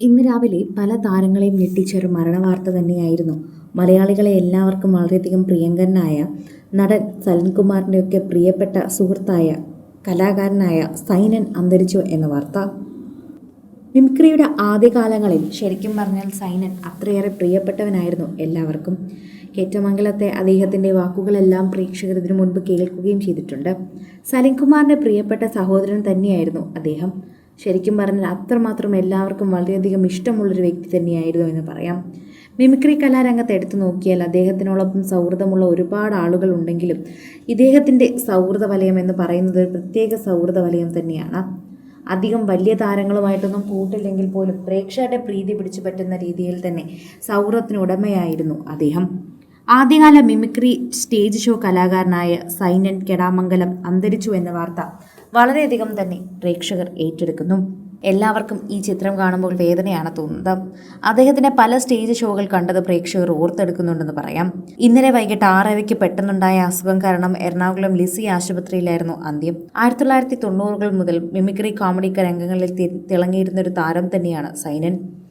ഇന്ന് രാവിലെ പല താരങ്ങളെയും ഞെട്ടിച്ചൊരു മരണവാർത്ത തന്നെയായിരുന്നു. മലയാളികളെ എല്ലാവർക്കും വളരെയധികം പ്രിയങ്കരനായ നടൻ സലൻകുമാറിൻ്റെയൊക്കെ പ്രിയപ്പെട്ട സുഹൃത്തായ കലാകാരനായ സൈനൻ അന്തരിച്ചു എന്ന വാർത്ത. മിമിക്രിയുടെ ആദ്യകാലങ്ങളിൽ ശരിക്കും പറഞ്ഞാൽ സൈനൻ അത്രയേറെ പ്രിയപ്പെട്ടവനായിരുന്നു എല്ലാവർക്കും. കേറ്റമംഗലത്തെ അദ്ദേഹത്തിൻ്റെ വാക്കുകളെല്ലാം പ്രേക്ഷകർ ഇതിനു മുൻപ് കേൾക്കുകയും ചെയ്തിട്ടുണ്ട്. സലിംകുമാറിൻ്റെ പ്രിയപ്പെട്ട സഹോദരൻ തന്നെയായിരുന്നു അദ്ദേഹം. ശരിക്കും പറഞ്ഞാൽ അത്രമാത്രം എല്ലാവർക്കും വളരെയധികം ഇഷ്ടമുള്ളൊരു വ്യക്തി തന്നെയായിരുന്നു എന്ന് പറയാം. മിമിക്രി കലാരംഗത്ത് എടുത്തു നോക്കിയാൽ അദ്ദേഹത്തിനോടൊപ്പം സൗഹൃദമുള്ള ഒരുപാട് ആളുകൾ ഉണ്ടെങ്കിലും ഇദ്ദേഹത്തിൻ്റെ സൗഹൃദ വലയം എന്ന് പറയുന്നത് ഒരു പ്രത്യേക സൗഹൃദ വലയം തന്നെയാണ്. അധികം വലിയ താരങ്ങളുമായിട്ടൊന്നും കൂട്ടില്ലെങ്കിൽ പോലും പ്രേക്ഷകരുടെ പ്രീതി പിടിച്ചു പറ്റുന്ന രീതിയിൽ തന്നെ സൗഹൃദത്തിന് ഉടമയായിരുന്നു അദ്ദേഹം. ആദ്യകാല മിമിക്രി സ്റ്റേജ് ഷോ കലാകാരനായ സൈനൻ കെടാമംഗലം അന്തരിച്ചു എന്ന വാർത്ത വളരെയധികം തന്നെ പ്രേക്ഷകർ ഏറ്റെടുക്കുന്നു. എല്ലാവർക്കും ഈ ചിത്രം കാണുമ്പോൾ വേദനയാണ് തോന്നുന്നത്. അദ്ദേഹത്തിൻ്റെ പല സ്റ്റേജ് ഷോകൾ കണ്ടത് പ്രേക്ഷകർ ഓർത്തെടുക്കുന്നുണ്ടെന്ന് പറയാം. ഇന്നലെ വൈകിട്ട് 6:30 പെട്ടെന്നുണ്ടായ അസുഖം കാരണം എറണാകുളം ലിസി ആശുപത്രിയിലായിരുന്നു അന്ത്യം. 1990-കൾ മുതൽ മിമിക്രി കോമഡി രംഗങ്ങളിൽ തിളങ്ങിയിരുന്ന ഒരു താരം തന്നെയാണ് സൈനൻ.